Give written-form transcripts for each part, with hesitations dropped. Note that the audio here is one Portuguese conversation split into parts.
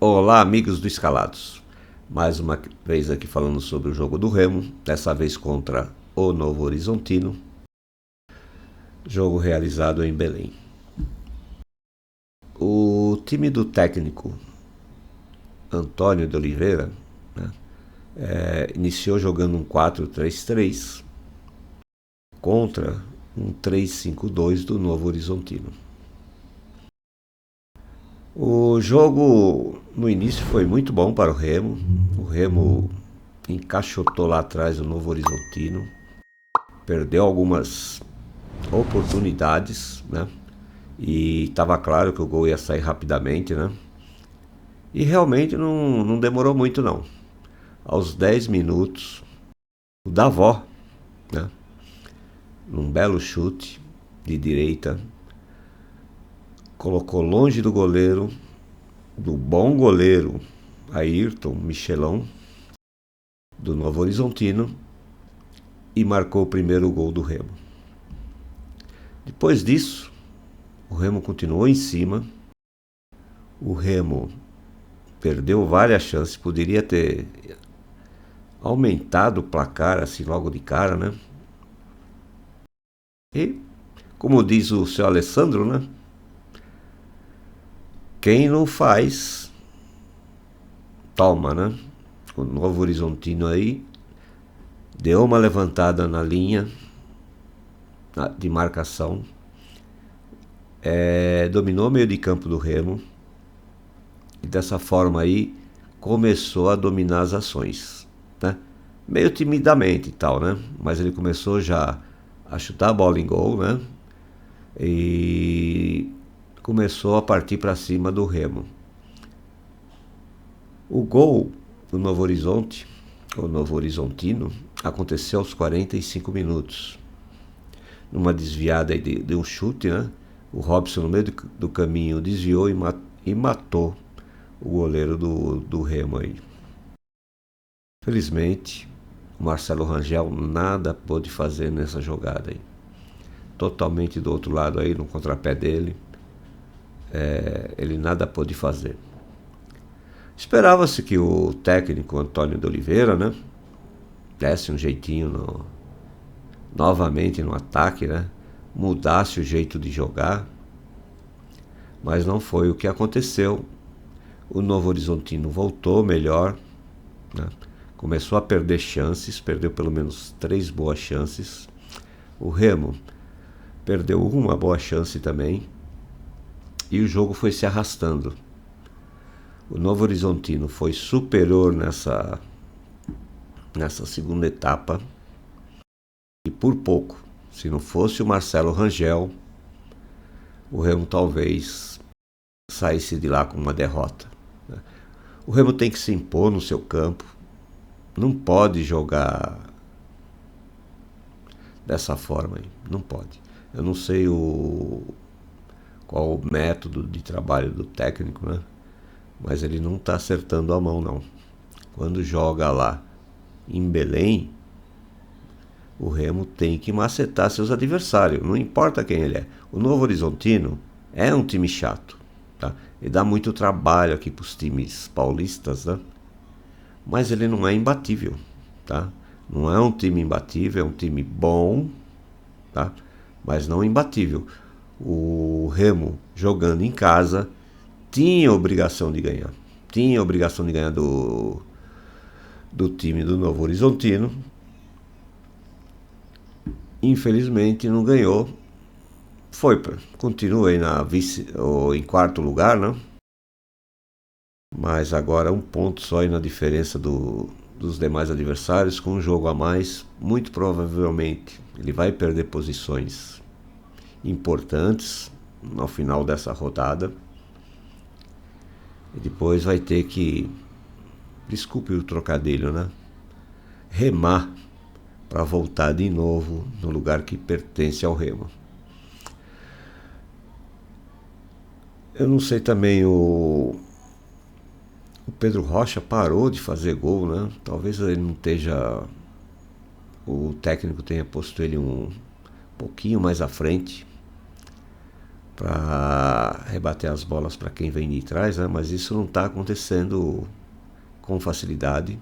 Olá, amigos do Escalados. Mais uma vez aqui falando sobre o jogo do Remo, dessa vez contra o Novo Horizontino, jogo realizado em Belém. O time do técnico Antônio de Oliveira, né, iniciou jogando um 4-3-3 contra um 3-5-2 do Novo Horizontino. O jogo no início foi muito bom para o Remo. O Remo encaixotou lá atrás o Novo Horizontino, perdeu algumas oportunidades, né? E estava claro que o gol ia sair rapidamente, né? E realmente não demorou muito não. Aos 10 minutos, o Davó, né? Num belo chute de direita, colocou longe do goleiro, do bom goleiro Ayrton Michelão, do Novo Horizontino, e marcou o primeiro gol do Remo. Depois disso, o Remo continuou em cima. O Remo perdeu várias chances, poderia ter aumentado o placar assim logo de cara, né? E, como diz o seu Alessandro, né? Quem não faz, toma, né? O Novo Horizontino aí deu uma levantada na linha de marcação, dominou o meio de campo do Remo e dessa forma aí começou a dominar as ações, né? Meio timidamente e tal, né? Mas ele começou já a chutar a bola em gol, né? E começou a partir para cima do Remo. O gol do Novo Horizonte, o Novo Horizontino, aconteceu aos 45 minutos. Numa desviada de um chute, né? O Robson no meio do caminho desviou e matou o goleiro do Remo aí. Felizmente, o Marcelo Rangel nada pôde fazer nessa jogada aí. Totalmente do outro lado aí, no contrapé dele, ele nada pôde fazer. Esperava-se que o técnico Antônio de Oliveira, né, desse um jeitinho novamente no ataque, né, mudasse o jeito de jogar, mas não foi o que aconteceu. O Novo Horizontino voltou melhor, né, começou a perder chances, perdeu pelo menos 3 boas chances. O Remo perdeu uma boa chance também e o jogo foi se arrastando. O Novo Horizontino foi superior nessa segunda etapa e por pouco. Se não fosse o Marcelo Rangel, o Remo talvez saísse de lá com uma derrota. O Remo tem que se impor no seu campo, não pode jogar dessa forma aí, não pode. Eu não sei qual o método de trabalho do técnico, né? Mas ele não está acertando a mão, não. Quando joga lá em Belém, o Remo tem que macetar seus adversários, não importa quem ele é. O Novo Horizontino é um time chato, tá? Ele dá muito trabalho aqui para os times paulistas, né? Mas ele não é imbatível, tá? Não é um time imbatível, é um time bom, tá? Mas não imbatível. O Remo, jogando em casa, tinha obrigação de ganhar. Tinha obrigação de ganhar do time do Novo Horizontino. Infelizmente não ganhou. Continua aí em quarto lugar, né? Mas agora 1 ponto só aí na diferença dos demais adversários, com um jogo a mais. Muito provavelmente ele vai perder posições importantes no final dessa rodada. E depois vai ter que, desculpe o trocadilho, né, remar para voltar de novo no lugar que pertence ao Remo. Eu não sei também, o Pedro Rocha parou de fazer gol, né? Talvez ele não esteja, o técnico tenha posto ele um pouquinho mais à frente, para rebater as bolas para quem vem de trás, né? Mas isso não está acontecendo com facilidade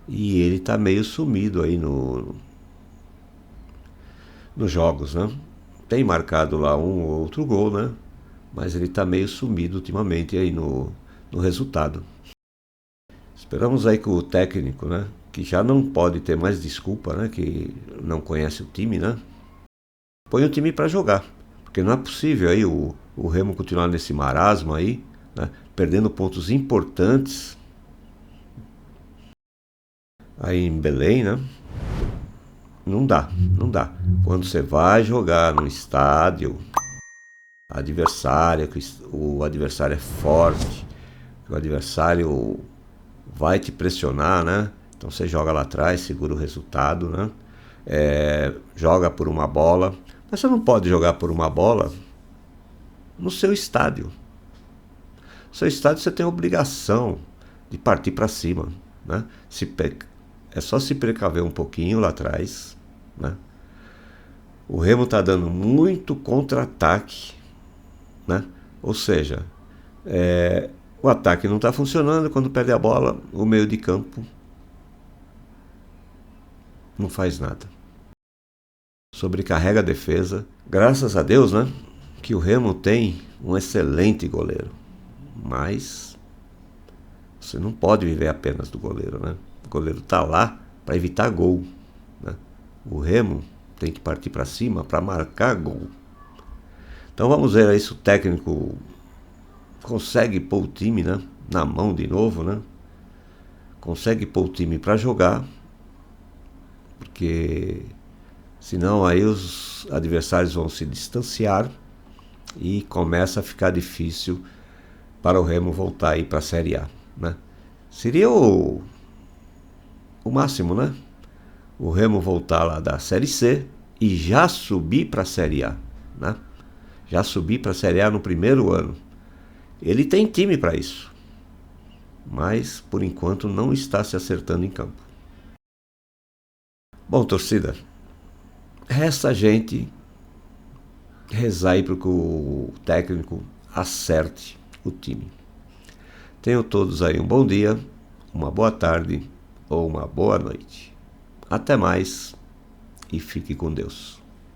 e ele está meio sumido aí nos jogos, né? Tem marcado lá um ou outro gol, né? Mas ele está meio sumido ultimamente aí no resultado. Esperamos aí que o técnico, né, que já não pode ter mais desculpa, né, que não conhece o time, né, põe o time para jogar. Porque não é possível aí o Remo continuar nesse marasmo aí, né, perdendo pontos importantes aí em Belém, né? Não dá, não dá. Quando você vai jogar no estádio adversário, que o adversário é forte, que o adversário vai te pressionar, né? Então você joga lá atrás, segura o resultado, né? Joga por uma bola, mas você não pode jogar por uma bola no seu estádio. No seu estádio você tem a obrigação de partir para cima, né? É só se precaver um pouquinho lá atrás, né? O Remo está dando muito contra-ataque, né? Ou seja, o ataque não está funcionando. Quando perde a bola, o meio de campo não faz nada. Sobrecarrega a defesa. Graças a Deus, né, que o Remo tem um excelente goleiro. Mas você não pode viver apenas do goleiro, né? O goleiro está lá para evitar gol, né? O Remo tem que partir para cima para marcar gol. Então vamos ver aí se o técnico consegue pôr o time, né, na mão de novo, né? Consegue pôr o time para jogar, porque senão aí os adversários vão se distanciar e começa a ficar difícil para o Remo voltar aí para a Série A, né? Seria o máximo, né? O Remo voltar lá da Série C e já subir para a Série A, né? Já subir para a Série A no primeiro ano. Ele tem time para isso, mas por enquanto não está se acertando em campo. Bom, torcida, resta a gente rezar aí para que o técnico acerte o time. Tenham todos aí um bom dia, uma boa tarde ou uma boa noite. Até mais e fique com Deus.